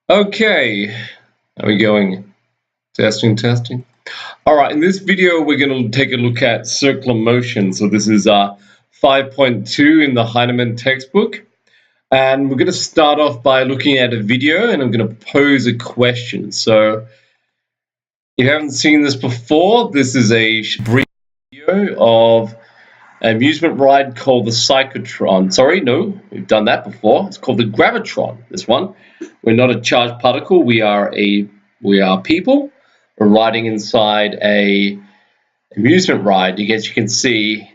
Okay, are we going? Testing. All right, in this video, we're going to take a look at circular motion. So this is 5.2 in the Heinemann textbook. And we're going to start off by looking at a video, and I'm going to pose a question. So if you haven't seen this before, this is a brief video of an amusement ride called the cyclotron. Sorry, no, we've done that before. It's called the gravitron, this one. We're not a charged particle, we are people. We're riding inside a amusement ride. You can see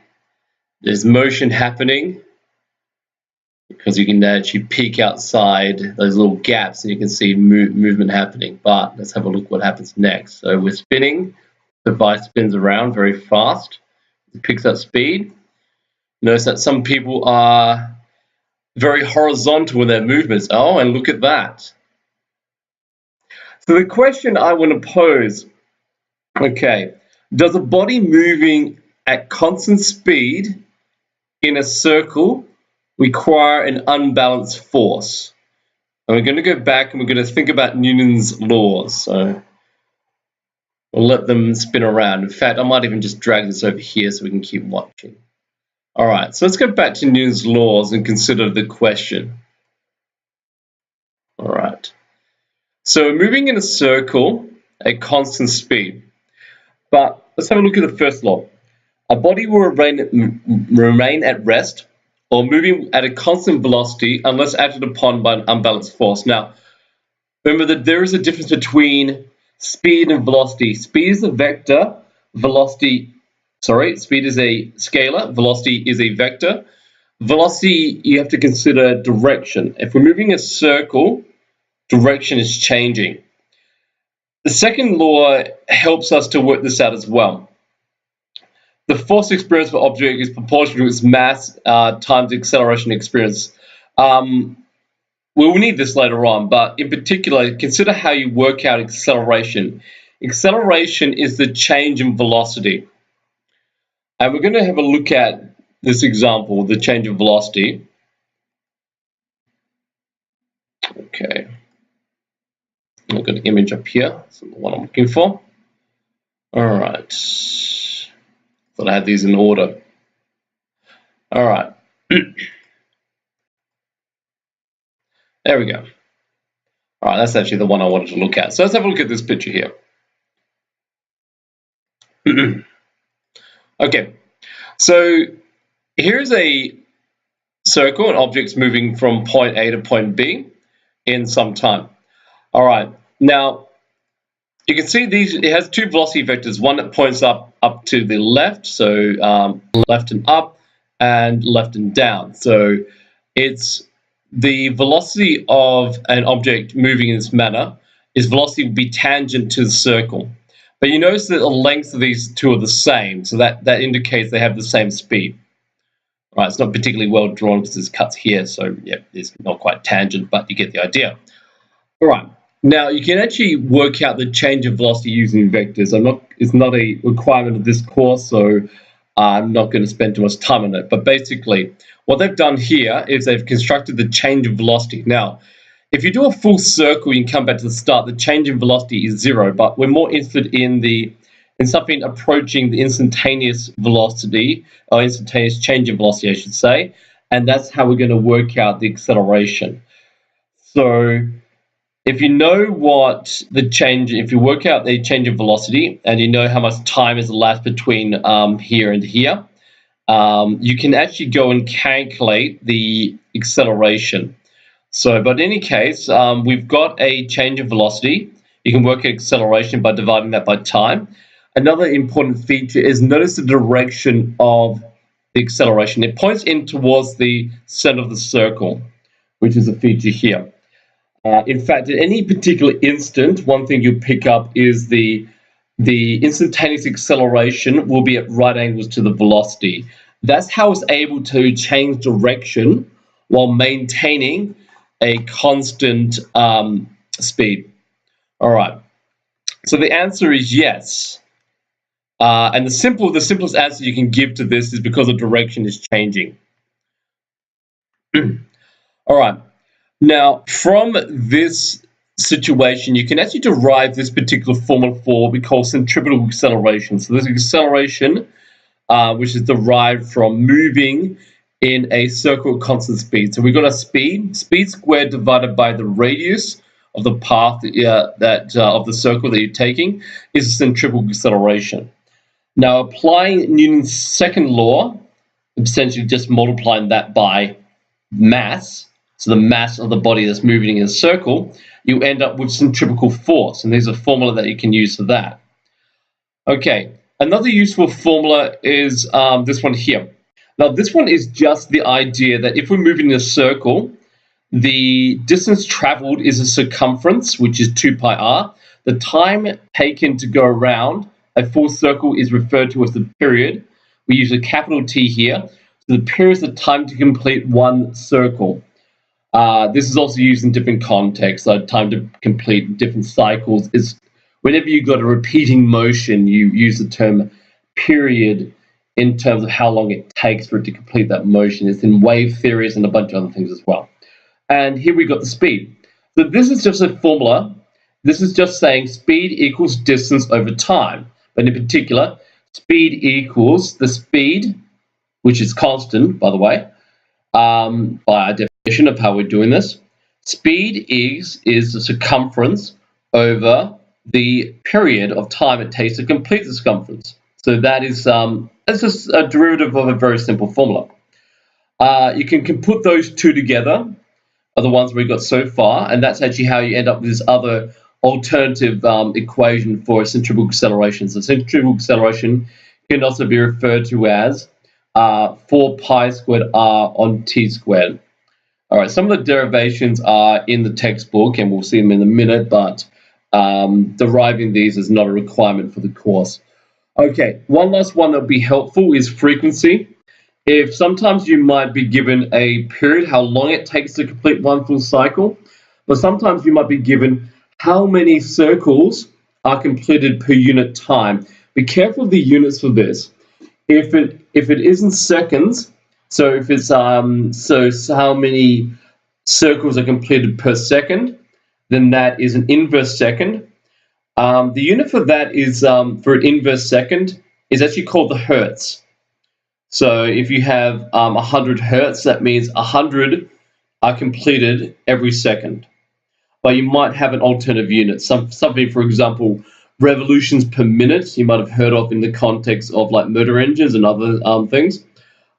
there's motion happening because you can actually peek outside those little gaps and you can see movement happening. But let's have a look what happens next. So we're spinning, the device spins around very fast, it picks up speed. Notice that some people are very horizontal in their movements. Oh, and look at that. So the question I want to pose, okay, does a body moving at constant speed in a circle require an unbalanced force? And we're going to go back and we're going to think about Newton's laws. So we'll let them spin around. In fact, I might even just drag this over here so we can keep watching. All right, so let's go back to Newton's laws and consider the question. All right. So moving in a circle at constant speed. But let's have a look at the first law. A body will remain at rest or moving at a constant velocity unless acted upon by an unbalanced force. Now, remember that there is a difference between speed and velocity. Speed is a vector, speed is a scalar, velocity is a vector. Velocity, you have to consider direction. If we're moving a circle, direction is changing. The second law helps us to work this out as well. The force experienced by object is proportional to its mass times the acceleration experience. We'll need this later on, but in particular, consider how you work out acceleration. Acceleration is the change in velocity. And we're going to have a look at this example, the change in velocity. Okay. I've got an image up here. That's the one I'm looking for. All right. Thought I had these in order. All right. There we go. All right, that's actually the one I wanted to look at. So let's have a look at this picture here. Okay, so here's a circle and objects moving from point A to point B in some time. All right, now you can see it has two velocity vectors, one that points up to the left, so left and up, and left and down. So it's the velocity of an object moving in this manner is velocity will be tangent to the circle. But you notice that the lengths of these two are the same, so that indicates they have the same speed. Right, it's not particularly well drawn because there's cuts here, so yeah, it's not quite tangent, but you get the idea. All right, now you can actually work out the change of velocity using vectors. It's not a requirement of this course, so I'm not going to spend too much time on it. But basically, what they've done here is they've constructed the change of velocity. Now, if you do a full circle, you can come back to the start. The change in velocity is 0, but we're more interested in something approaching the instantaneous velocity, or instantaneous change in velocity, I should say, and that's how we're going to work out the acceleration. So if you know if you work out the change in velocity and you know how much time has elapsed between here and here, you can actually go and calculate the acceleration. So, but in any case, we've got a change in velocity. You can work out acceleration by dividing that by time. Another important feature is notice the direction of the acceleration. It points in towards the center of the circle, which is a feature here. In fact, at any particular instant, one thing you pick up is the instantaneous acceleration will be at right angles to the velocity. That's how it's able to change direction while maintaining a constant speed. All right. So the answer is yes. And the simplest answer you can give to this is because the direction is changing. All right. Now, from this situation, you can actually derive this particular formula for what we call centripetal acceleration. So there's acceleration, which is derived from moving in a circle at constant speed. So we've got a speed squared divided by the radius of the path of the circle that you're taking is a centripetal acceleration. Now, applying Newton's second law, essentially just multiplying that by mass, so the mass of the body that's moving in a circle, you end up with centrifugal force, and there's a formula that you can use for that. Okay, another useful formula is this one here. Now, this one is just the idea that if we're moving in a circle, the distance traveled is a circumference, which is 2 pi r. The time taken to go around a full circle is referred to as the period. We use a capital T here. So the period is the time to complete one circle. This is also used in different contexts. So time to complete different cycles is whenever you've got a repeating motion, you use the term period in terms of how long it takes for it to complete that motion. It's in wave theories and a bunch of other things as well. And here we got the speed. So this is just a formula. This is just saying speed equals distance over time. But in particular, speed equals the speed, which is constant, by the way, by our definition of how we're doing this. Speed is the circumference over the period of time it takes to complete the circumference. So that is that's just a derivative of a very simple formula. You can put those two together, are the ones we've got so far, and that's actually how you end up with this other alternative equation for centrifugal acceleration. So centrifugal acceleration can also be referred to as 4 pi squared r on t squared. All right, some of the derivations are in the textbook, and we'll see them in a minute, but deriving these is not a requirement for the course. Okay, one last one that would be helpful is frequency. If sometimes you might be given a period, how long it takes to complete one full cycle, but sometimes you might be given how many circles are completed per unit time. Be careful of the units for this. If it isn't seconds, so if it's so how many circles are completed per second, then that is an inverse second. The unit for that is for an inverse second is actually called the hertz. So if you have 100 hertz, that means 100 are completed every second. But you might have an alternative unit, something, for example, revolutions per minute. You might have heard of in the context of like motor engines and other things.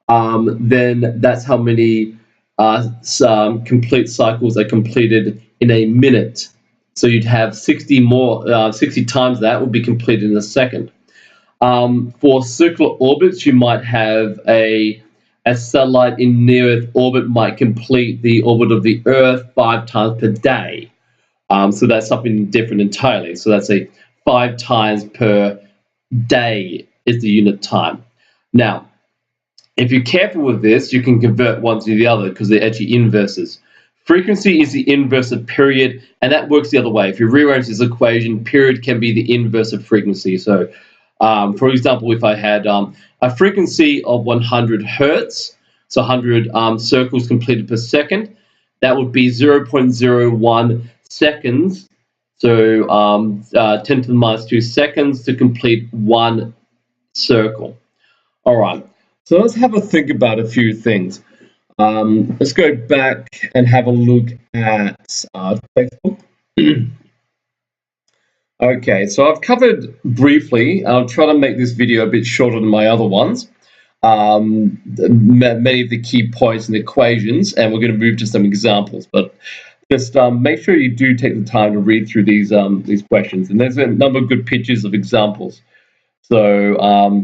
Then that's how many complete cycles are completed in a minute. So you'd have 60 times that would be completed in a second. For circular orbits, you might have a satellite in near-Earth orbit might complete the orbit of the Earth 5 times per day. So that's something different entirely. So that's a 5 times per day is the unit time. Now, if you're careful with this, you can convert one to the other because they're actually inverses. Frequency is the inverse of period, and that works the other way. If you rearrange this equation, period can be the inverse of frequency. So, for example, if I had a frequency of 100 hertz, so 100 circles completed per second, that would be 0.01 seconds. So 10 to the minus 2 seconds to complete one circle. All right, so let's have a think about a few things. Let's go back and have a look at the textbook. Okay, so I've covered briefly. I'll try to make this video a bit shorter than my other ones. Many of the key points and equations, and we're going to move to some examples. But just make sure you do take the time to read through these questions. And there's a number of good pictures of examples. So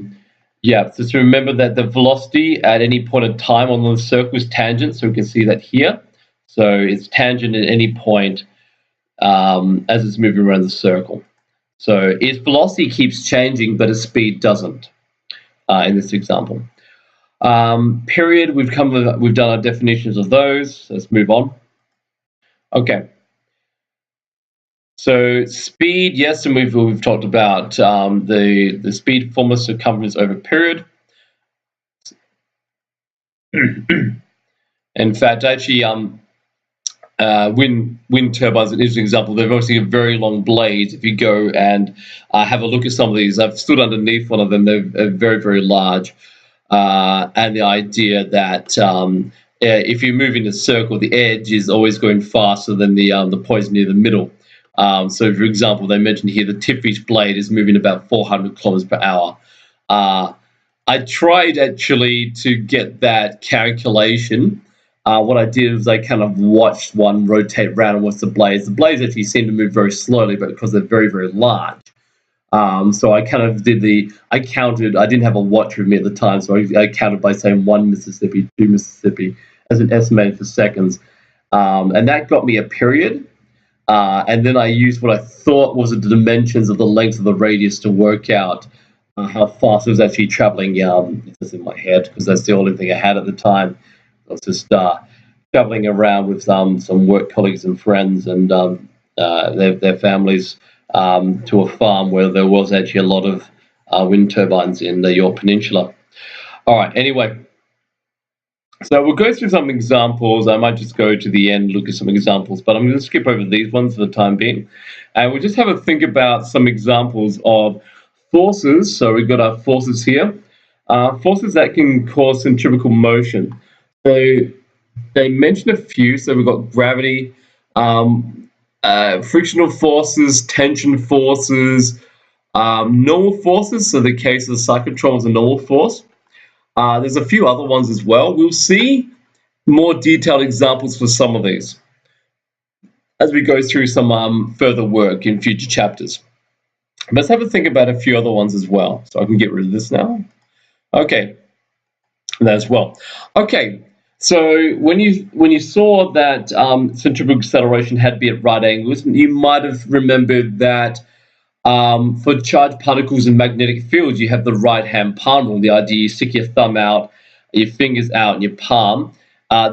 yeah, just remember that the velocity at any point in time on the circle is tangent. So we can see that here. So it's tangent at any point as it's moving around the circle. So its velocity keeps changing, but its speed doesn't in this example. Period, we've done our definitions of those. Let's move on. Okay. So speed, yes, and we've talked about the speed formula, circumference over period. In fact, actually, wind turbines, an interesting example. They've obviously got very long blades. If you go and have a look at some of these, I've stood underneath one of them. They're very, very large. And the idea that if you move in a circle, the edge is always going faster than the points near the middle. So, for example, they mentioned here the tip of each blade is moving about 400 kilometers per hour. I tried actually to get that calculation. What I did was I kind of watched one rotate around and watched the blades. The blades actually seem to move very slowly, but because they're very, very large. So I kind of I counted, I didn't have a watch with me at the time, so I counted by saying 1 Mississippi, 2 Mississippi as an estimate for seconds. And that got me a period. And then I used what I thought was the dimensions of the length of the radius to work out how fast it was actually traveling. It's in my head because that's the only thing I had at the time. I was just traveling around with some work colleagues and friends and their families to a farm where there was actually a lot of wind turbines in the York Peninsula. All right, anyway, so we'll go through some examples. I might just go to the end, look at some examples, but I'm going to skip over these ones for the time being. And we'll just have a think about some examples of forces. So we've got our forces here. Forces that can cause centrifugal motion. So they mention a few. So we've got gravity, frictional forces, tension forces, normal forces. So the case of the cyclotron is a normal force. There's a few other ones as well. We'll see more detailed examples for some of these as we go through some further work in future chapters. Let's have a think about a few other ones as well. So I can get rid of this now. Okay, that as well. Okay, so when you saw that centrifugal acceleration had to be at right angles, you might have remembered that for charged particles in magnetic fields, you have the right-hand palm rule. The idea you stick your thumb out, your fingers out, and your palm.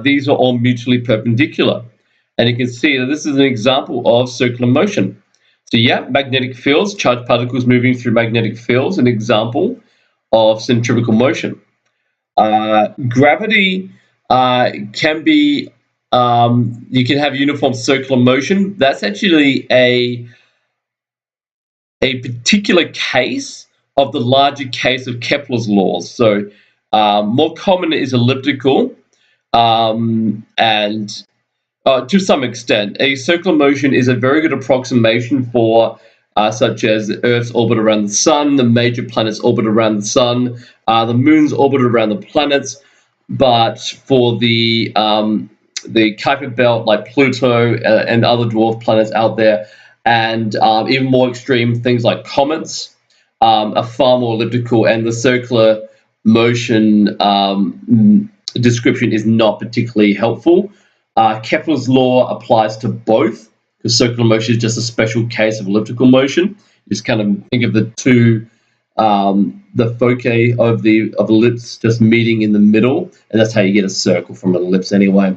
These are all mutually perpendicular. And you can see that this is an example of circular motion. So yeah, magnetic fields, charged particles moving through magnetic fields, an example of centrifugal motion. Gravity can be, you can have uniform circular motion. That's actually a particular case of the larger case of Kepler's laws. So more common is elliptical, and to some extent, a circular motion is a very good approximation for such as the Earth's orbit around the sun, the major planets orbit around the sun, the moon's orbit around the planets. But for the Kuiper belt, like Pluto and other dwarf planets out there, and even more extreme things like comets, are far more elliptical, and the circular motion description is not particularly helpful. Kepler's law applies to both, because circular motion is just a special case of elliptical motion. You just kind of think of the two, the foci of ellipse just meeting in the middle, and that's how you get a circle from an ellipse anyway.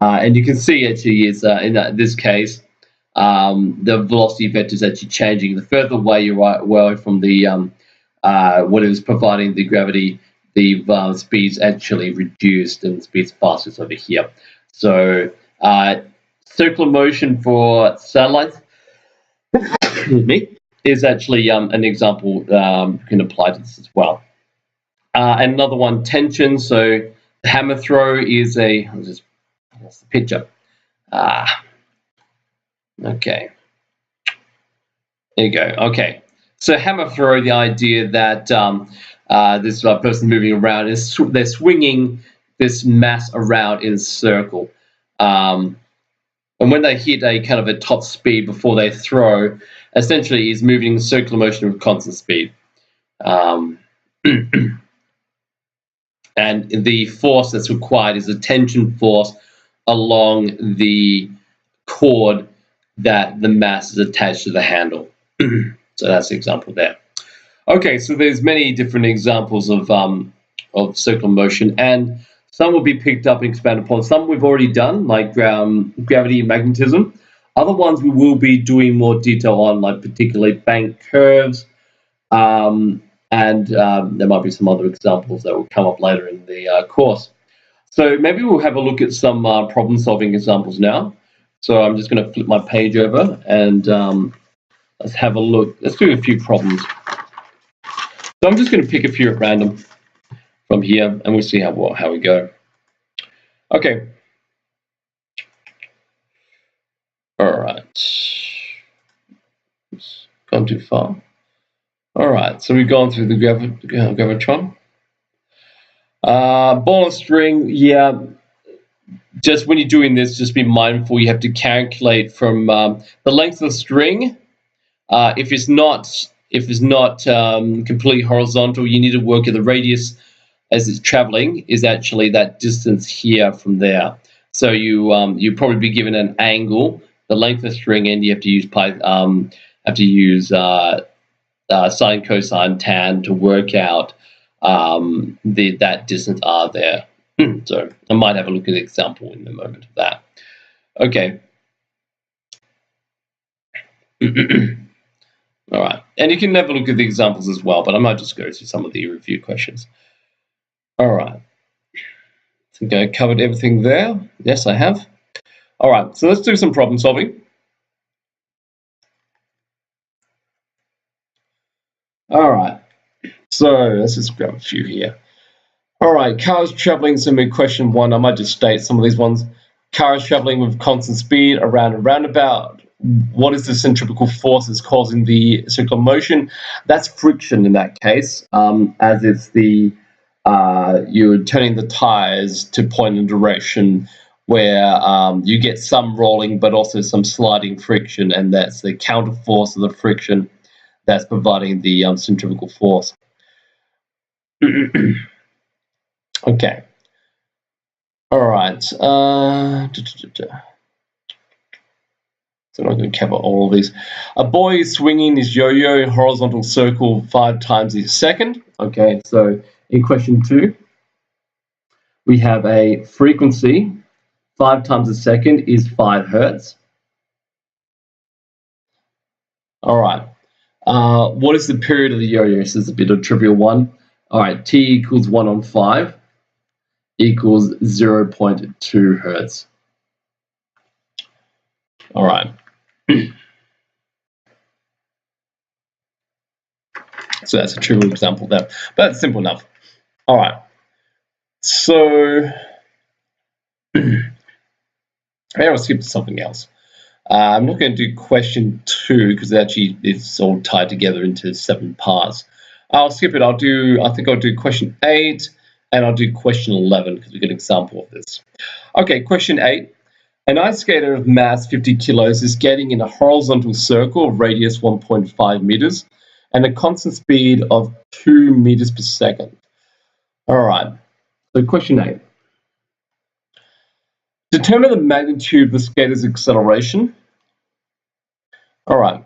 And you can see actually is in this case, the velocity vector is actually changing. The further away you are away from the what is providing the gravity, the speed's actually reduced and the speed's fastest over here. So circular motion for satellites is actually an example you can apply to this as well. And another one, tension. So the hammer throw is that's the picture. Okay. There you go. Okay. So hammer throw, the idea that this person moving around they're swinging this mass around in a circle. And when they hit a kind of a top speed before they throw, essentially is moving in circular motion with constant speed. And the force that's required is a tension force along the cord that the mass is attached to the handle. So that's the example there. Okay, so there's many different examples of circular motion, and some will be picked up and expanded upon. Some we've already done, like gravity and magnetism. Other ones we will be doing more detail on, like particularly bank curves, and there might be some other examples that will come up later in the course. So maybe we'll have a look at some problem-solving examples now. So I'm just going to flip my page over and let's have a look. Let's do a few problems. So I'm just going to pick a few at random from here, and we'll see how we go. Okay. All right. Oops, gone too far. All right. So we've gone through the gravitron. Ball and string. Yeah. Just when you're doing this, just be mindful. You have to calculate from the length of the string. If it's not completely horizontal, you need to work at the radius as it's traveling is actually that distance here from there. So you probably be given an angle, the length of the string, and you have to use sine, cosine, tan to work out that distance r there. So I might have a look at an example in a moment of that. Okay. All right, and you can have a look at the examples as well, but I might just go through some of the review questions. All right, I think I covered everything there. Yes, I have. All right, so let's do some problem solving. All right, so let's just grab a few here. All right, cars traveling, so in question 1, I might just state some of these ones. Cars traveling with constant speed around a roundabout. What is the centrifugal force that's causing the circular motion? That's friction in that case, as it's the you're turning the tires to point in a direction where you get some rolling but also some sliding friction, and that's the counter force of the friction that's providing the centrifugal force. Okay. All right. So I'm not going to cover all of these. A boy is swinging his yo-yo in horizontal circle 5 times a second. Okay, so in question 2, we have a frequency 5 times a second is 5 hertz. All right. What is the period of the yo-yo? This is a bit of a trivial one. All right, t equals 1 on 5 equals 0.2 hertz. All right. So that's a trivial example there, but it's simple enough. All right. So I'll skip to something else. I'm not going to do question 2 because actually it's all tied together into 7 parts. I'll skip it. I think I'll do question 8 and I'll do question 11 because we get an example of this. Okay, question 8. An ice skater of mass 50 kilos is skating in a horizontal circle of radius 1.5 meters and a constant speed of 2 meters per second. All right, so question 8. Determine the magnitude of the skater's acceleration. All right.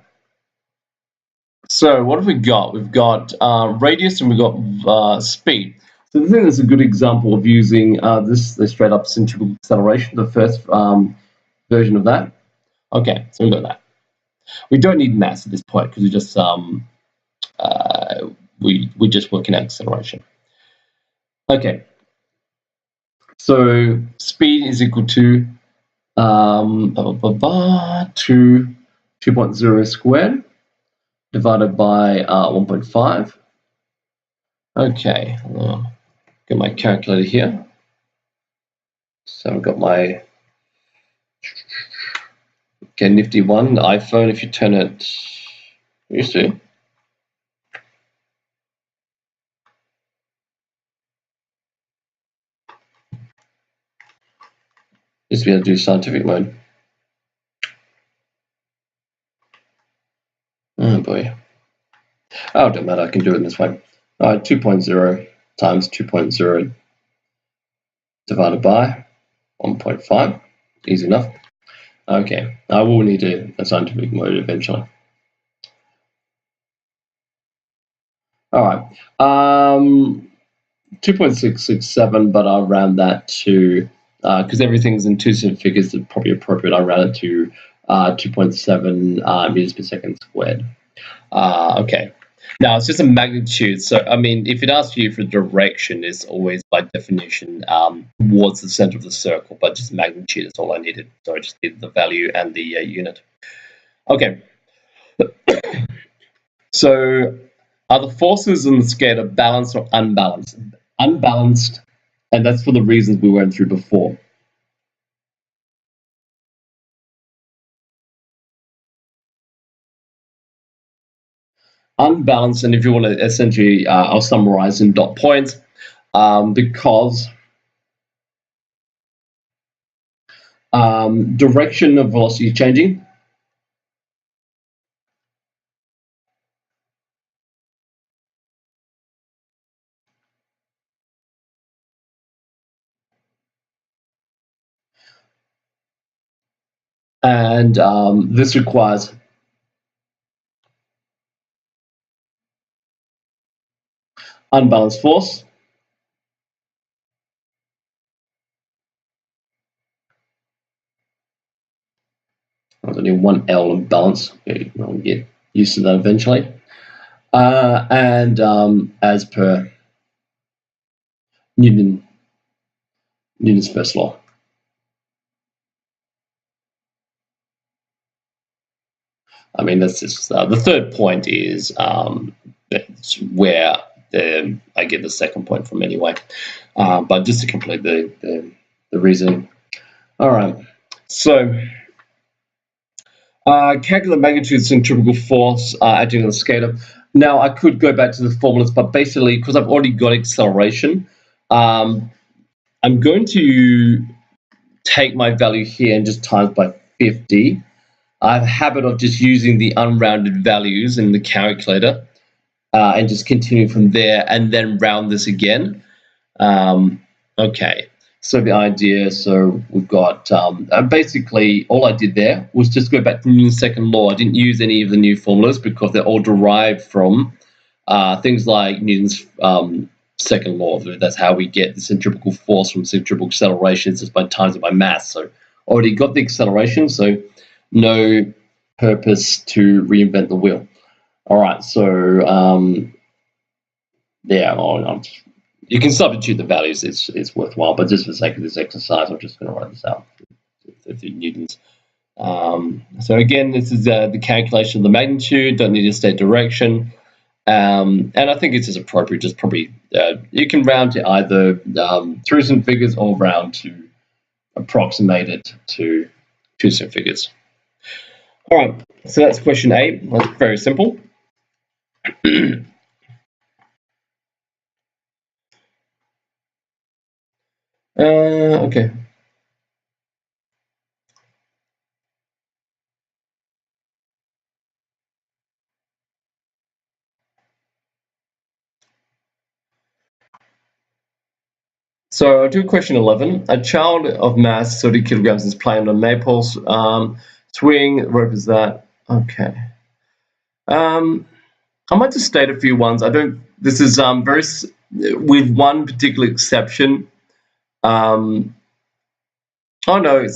So what have we got? We've got radius and we've got speed. So I think that's a good example of using this straight up centrifugal acceleration, the first version of that. Okay, so we've got that. We don't need mass at this point because we're just working out acceleration. Okay, so speed is equal to 2.0 squared divided by 1.5. Okay, I'll get my calculator here. So I've got my nifty one, the iPhone. If you turn it, you see. Just be able to do scientific mode. Oh boy. Oh, it doesn't matter. I can do it in this way. 2.0 times 2.0 divided by 1.5. Easy enough. Okay, I will need a scientific mode eventually. All right. 2.667, but I'll round that to, because everything's in 2 figures, it's probably appropriate. I round it to 2.7 meters per second squared. Okay. Now it's just a magnitude. So I mean, if it asks you for direction, it's always like by definition towards the center of the circle, but just magnitude is all I needed. So I just needed the value and the unit. Okay. So are the forces in the scalar balanced or unbalanced? Unbalanced, and that's for the reasons we went through before. Unbalanced, and if you want to essentially, I'll summarize in dot points, because direction of velocity is changing. And this requires unbalanced force. There's only one L in balance. I'll get used to that eventually. And as per Newton's first law. I mean, that's just the third point is where I get the second point from anyway. But just to complete the reasoning. All right. So calculate the magnitude of centrifugal force acting on the scalar. Now I could go back to the formulas, but basically because I've already got acceleration, I'm going to take my value here and just times by 50. I have a habit of just using the unrounded values in the calculator and just continue from there and then round this again. Okay, so the idea, so we've got, basically all I did there was just go back to Newton's second law. I didn't use any of the new formulas because they're all derived from things like Newton's second law. That's how we get the centrifugal force from centrifugal acceleration, just by times it by mass. So already got the acceleration, so no purpose to reinvent the wheel. All right, so yeah, you can substitute the values. It's worthwhile, but just for the sake of this exercise, I'm just going to write this out. 50 newtons. So again, this is the calculation of the magnitude. Don't need to state direction, and I think it's just appropriate. Just probably you can round to either through some figures or round to approximate it to some figures. All right, so that's question 8. That's very simple. Okay. So I'll do question 11. A child of mass 30 kilograms is playing on a maypole swing. Rope is that. Okay. I might just state a few ones. I don't. This is very with one particular exception. Oh no,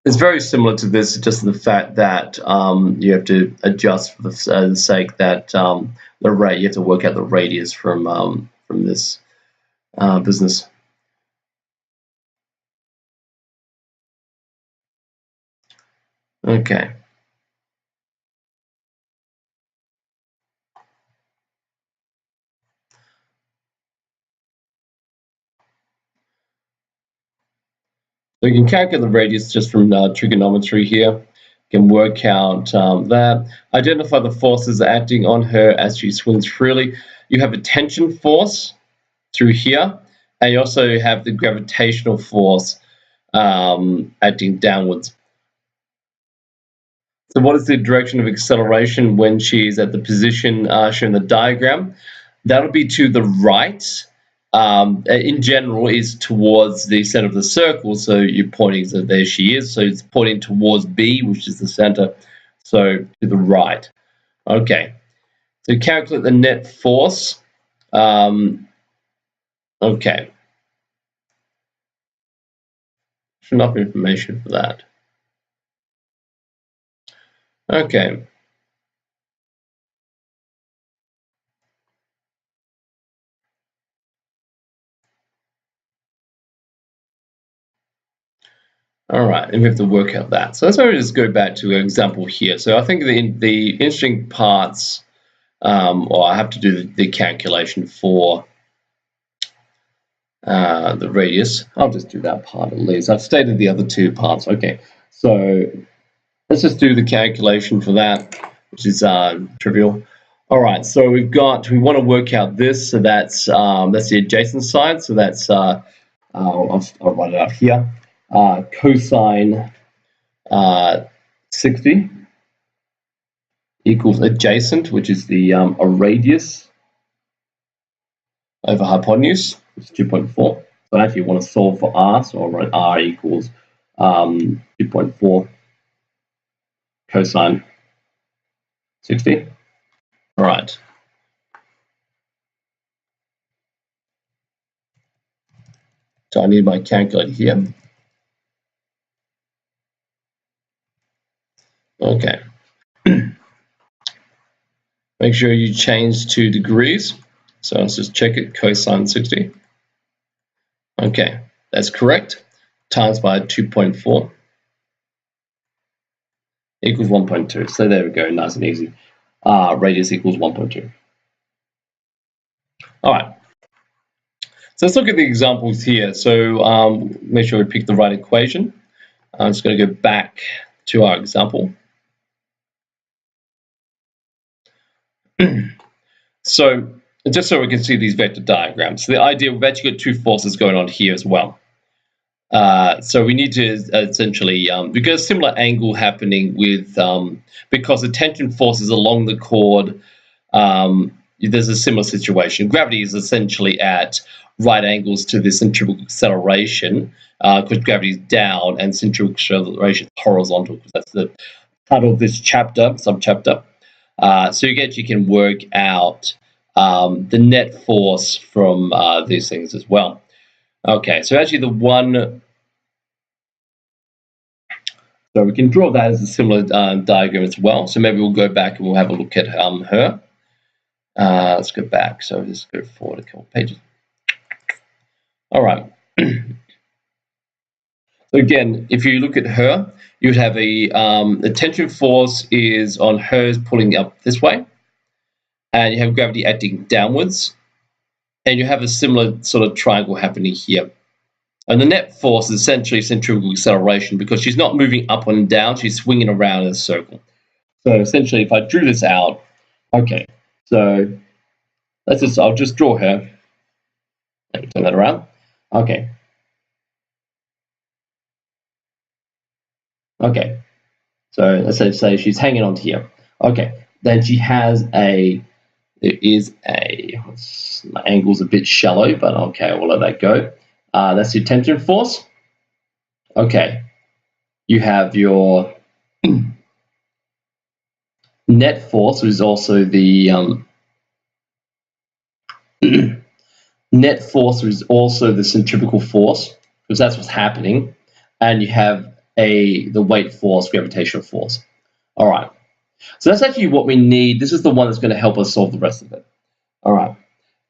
it's very similar to this, just the fact that you have to adjust for the sake that the rate, you have to work out the radius from this business. Okay. So you can calculate the radius just from trigonometry here. You can work out that. Identify the forces acting on her as she swings freely. You have a tension force through here, and you also have the gravitational force acting downwards. So what is the direction of acceleration when she's at the position shown in the diagram? That'll be to the right. In general, is towards the center of the circle. So you're pointing, so there she is. So it's pointing towards B, which is the center. So to the right. Okay. So calculate the net force. Okay. enough information for that. Okay. All right, and we have to work out that. So let's just go back to an example here. So I think the interesting parts, or I have to do the calculation for the radius. I'll just do that part at least. I've stated the other two parts. Okay, so let's just do the calculation for that, which is trivial. All right, so we want to work out this. So that's the adjacent side. So that's I'll write it up here. Cosine 60 equals adjacent, which is the a radius over hypotenuse, which is 2.4. So I actually want to solve for r, so I'll write r equals 2.4 cosine 60. All right. So I need my calculator here. Okay. Make sure you change to degrees. So let's just check it, cosine 60. Okay, that's correct. Times by 2.4 equals 1.2. So there we go, nice and easy. Radius equals 1.2. All right. So let's look at the examples here. So make sure we pick the right equation. I'm just going to go back to our example. So just so we can see these vector diagrams. So the idea, we've actually got two forces going on here as well. So we need to essentially, we've got a similar angle happening with, because the tension force is along the chord, there's a similar situation. Gravity is essentially at right angles to the centrifugal acceleration, because gravity is down and centrifugal acceleration is horizontal, because that's the title of this chapter, subchapter. So you can work out the net force from these things as well. Okay, so actually so we can draw that as a similar diagram as well. So maybe we'll go back and we'll have a look at her. Let's go back. So let's go forward a couple pages. All right. So again, if you look at her, you would have the tension force is on hers pulling up this way, and you have gravity acting downwards, and you have a similar sort of triangle happening here. And the net force is essentially centrifugal acceleration, because she's not moving up and down, she's swinging around in a circle. So essentially, if I drew this out, okay, so I'll just draw her. Let me turn that around. Okay. Okay. So let's say she's hanging on here. Okay. Then she has my angle's a bit shallow, but okay, we'll let that go. That's your tension force. Okay. You have your net force, which is also the net force is also the centrifugal force, because that's what's happening, and you have the weight force, gravitational force. All right, so that's actually what we need. This is the one that's going to help us solve the rest of it. All right,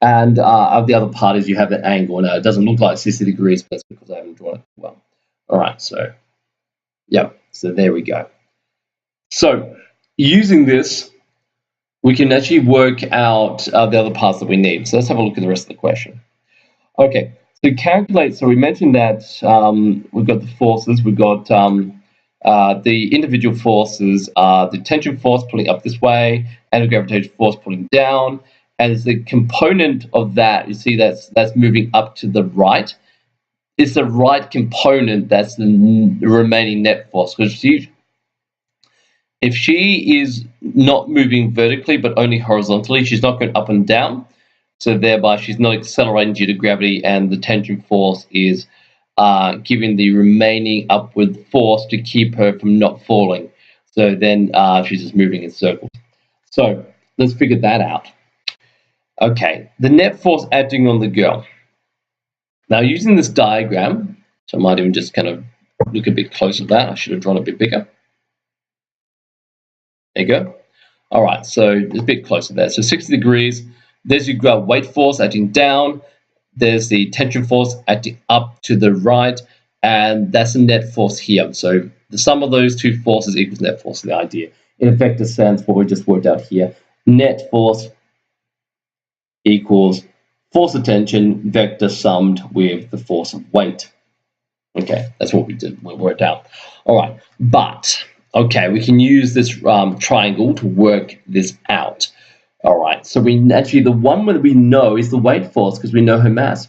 and of the other part is you have that angle. Now it doesn't look like 60 degrees, but that's because I haven't drawn it well. All right, so yeah, so there we go. So using this, we can actually work out the other parts that we need. So let's have a look at the rest of the question. Okay, so calculate. So we mentioned that we've got the forces. We've got the individual forces are the tension force pulling up this way and the gravitational force pulling down. And as the component of that, you see that's moving up to the right. It's the right component that's the remaining net force, because if she is not moving vertically but only horizontally, she's not going up and down. So thereby she's not accelerating due to gravity, and the tension force is giving the remaining upward force to keep her from not falling. So then she's just moving in circles. So let's figure that out. Okay, the net force acting on the girl. Now using this diagram, so I might even just kind of Look a bit closer at that. I should have drawn a bit bigger. There you go. All right, so it's a bit closer there. So 60 degrees. There's your weight force acting down. There's the tension force acting up to the right, and that's the net force here. So the sum of those two forces equals net force, the idea. In a vector sense, what we just worked out here, net force equals force of tension vector summed with the force of weight. Okay, that's what we did. We worked out. All right, but okay, we can use this triangle to work this out. All right, so we actually, the one that we know is the weight force because we know her mass.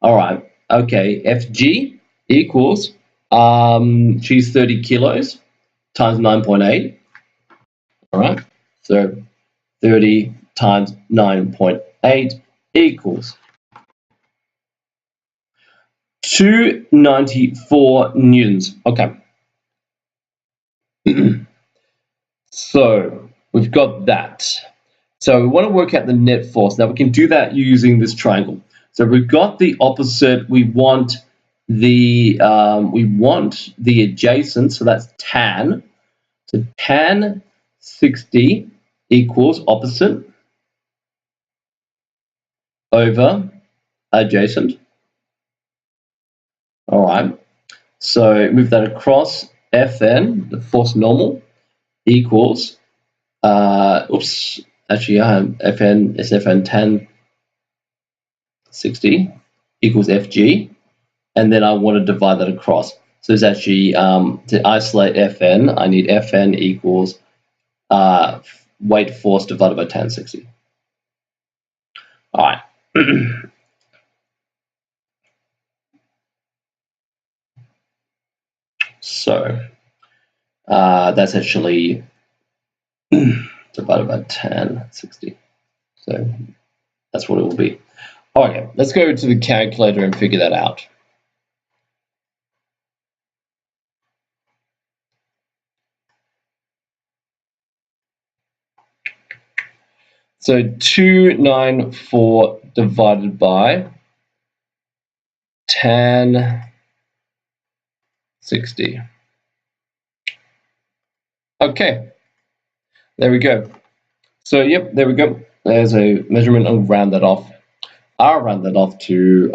All right, okay, Fg equals, she's 30 kilos times 9.8. All right, so 30 times 9.8 equals 294 newtons. Okay. So we've got that. So we want to work out the net force. Now we can do that using this triangle. So we've got the opposite. We want the adjacent. So that's tan. So tan 60 equals opposite over adjacent. All right. So move that across. Fn, the force normal, equals. Actually, I have Fn is Fn tan 60 equals Fg, and then I want to divide that across. So it's actually to isolate Fn, I need Fn equals weight force divided by tan 60. All right. So that's actually divided by tan 60. So that's what it will be. Okay, let's go to the calculator and figure that out. So 294 divided by tan 60. Okay, there we go. So yep, there we go. There's a measurement. I'll round that off. I'll round that off to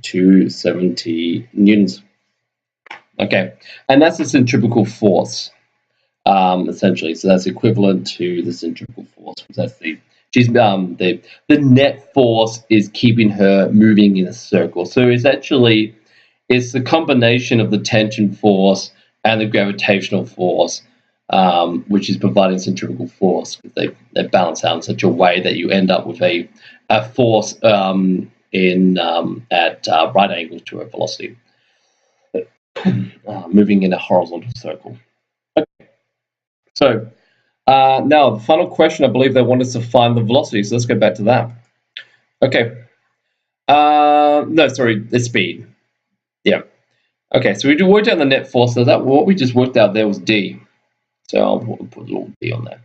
270 newtons. Okay, and that's the centrifugal force, essentially. So that's equivalent to the centrifugal force. That's the net force is keeping her moving in a circle. So it's the combination of the tension force and the gravitational force, which is providing centrifugal force. They balance out in such a way that you end up with a force at right angles to a velocity, moving in a horizontal circle. Okay. So now the final question, I believe they want us to find the velocity. So let's go back to that. Okay. No, sorry, the speed. Yeah. Okay, so we worked out the net force. So that what we just worked out there was D. So I'll put a little D on there.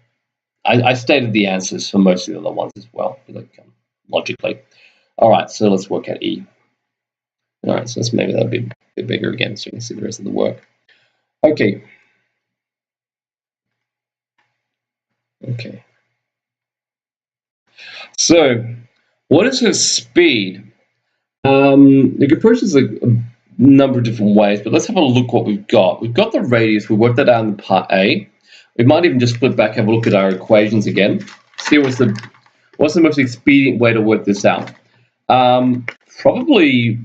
I stated the answers for most of the other ones as well, logically. All right, so let's work out E. All right, so let's make that a bit bigger again so you can see the rest of the work. Okay. Okay. So what is her speed? You can approach this a number of different ways, but let's have a look what we've got. We've got the radius. We worked that out in part A. We might even just flip back, have a look at our equations again, see what's the most expedient way to work this out. Probably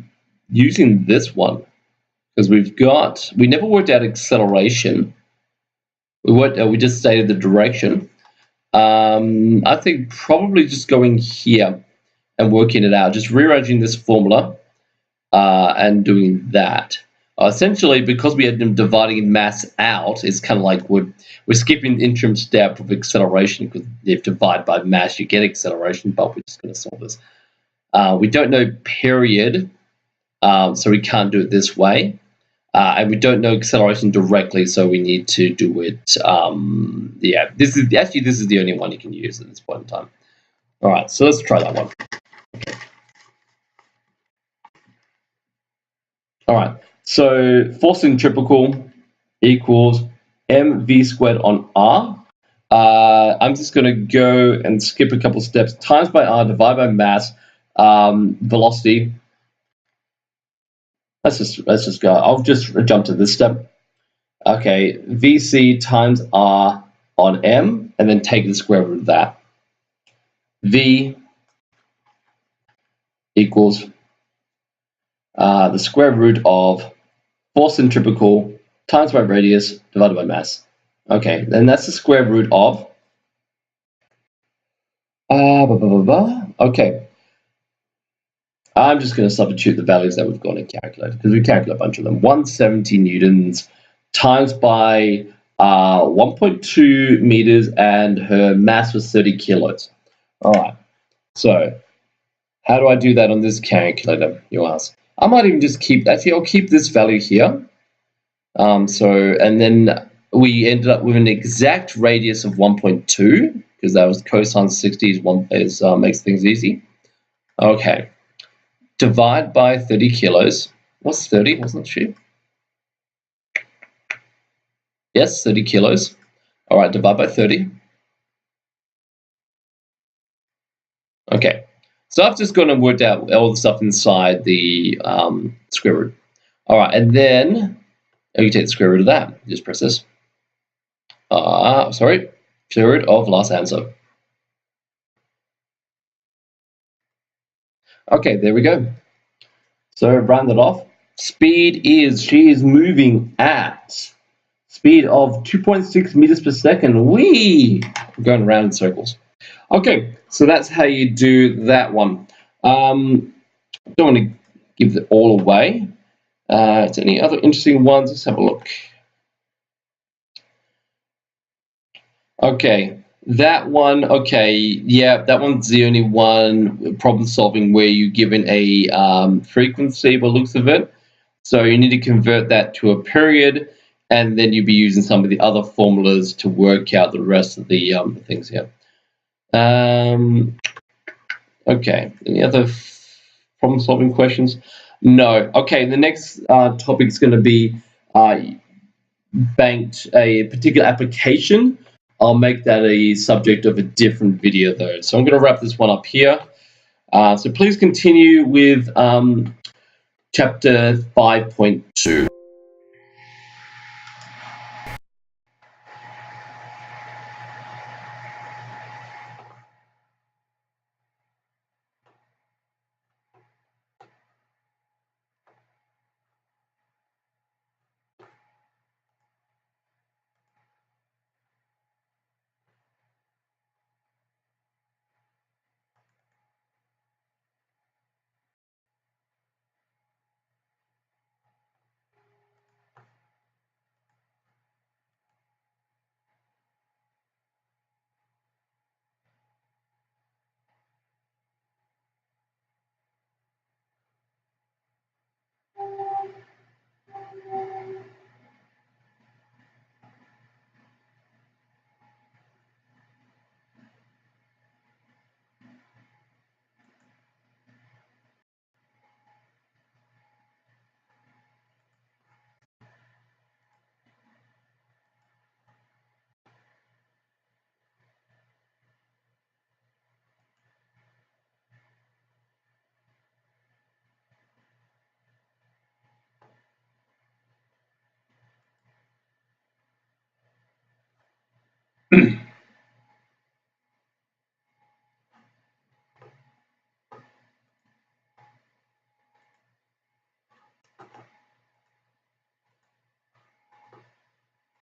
using this one, because we never worked out acceleration. We just stated the direction. I think probably just going here and working it out, just rearranging this formula and doing that. Essentially, because we had them dividing mass out, it's kind of like we're skipping the interim step of acceleration, because if you divide by mass, you get acceleration, but we're just going to solve this. We don't know period, so we can't do it this way. And we don't know acceleration directly, so we need to do it. Yeah, this is the only one you can use at this point in time. All right, so let's try that one. Okay. All right, So force centripetal equals mv squared on r. I'm just going to go and skip a couple steps. Times by r divided by mass, velocity. Let's just go. I'll just jump to this step. Okay, vc times r on m, and then take the square root of that. V equals the square root of force centripetal times by radius divided by mass. Okay, and that's the square root of okay. I'm just going to substitute the values that we've got in calculator because we calculate a bunch of them. 170 newtons times by 1.2 meters, and her mass was 30 kilos. All right, so how do I do that on this calculator, you ask? I might even just keep, actually, I'll keep this value here. And then we ended up with an exact radius of 1.2 because that was cosine 60 makes things easy. Okay, divide by 30 kilos. What's 30? Wasn't she? Yes, 30 kilos. All right, divide by 30. Okay, so I've just gone and worked out all the stuff inside the square root. All right, and then you take the square root of that. Just press this. Square root of last answer. Okay, there we go. So round it off. Speed is, she is moving at speed of 2.6 meters per second. Whee! We're going around in circles. Okay, so that's how you do that one. Don't want to give it all away. Is there any other interesting ones? Let's have a look. Okay, that one, okay, yeah, that one's the only one problem solving where you're given a frequency by the looks of it. So you need to convert that to a period, and then you'll be using some of the other formulas to work out the rest of the things here. Okay, any other problem solving questions? No. Okay, the next topic is going to be banked a particular application. I'll make that a subject of a different video though. So I'm going to wrap this one up here. So please continue with chapter 5.2.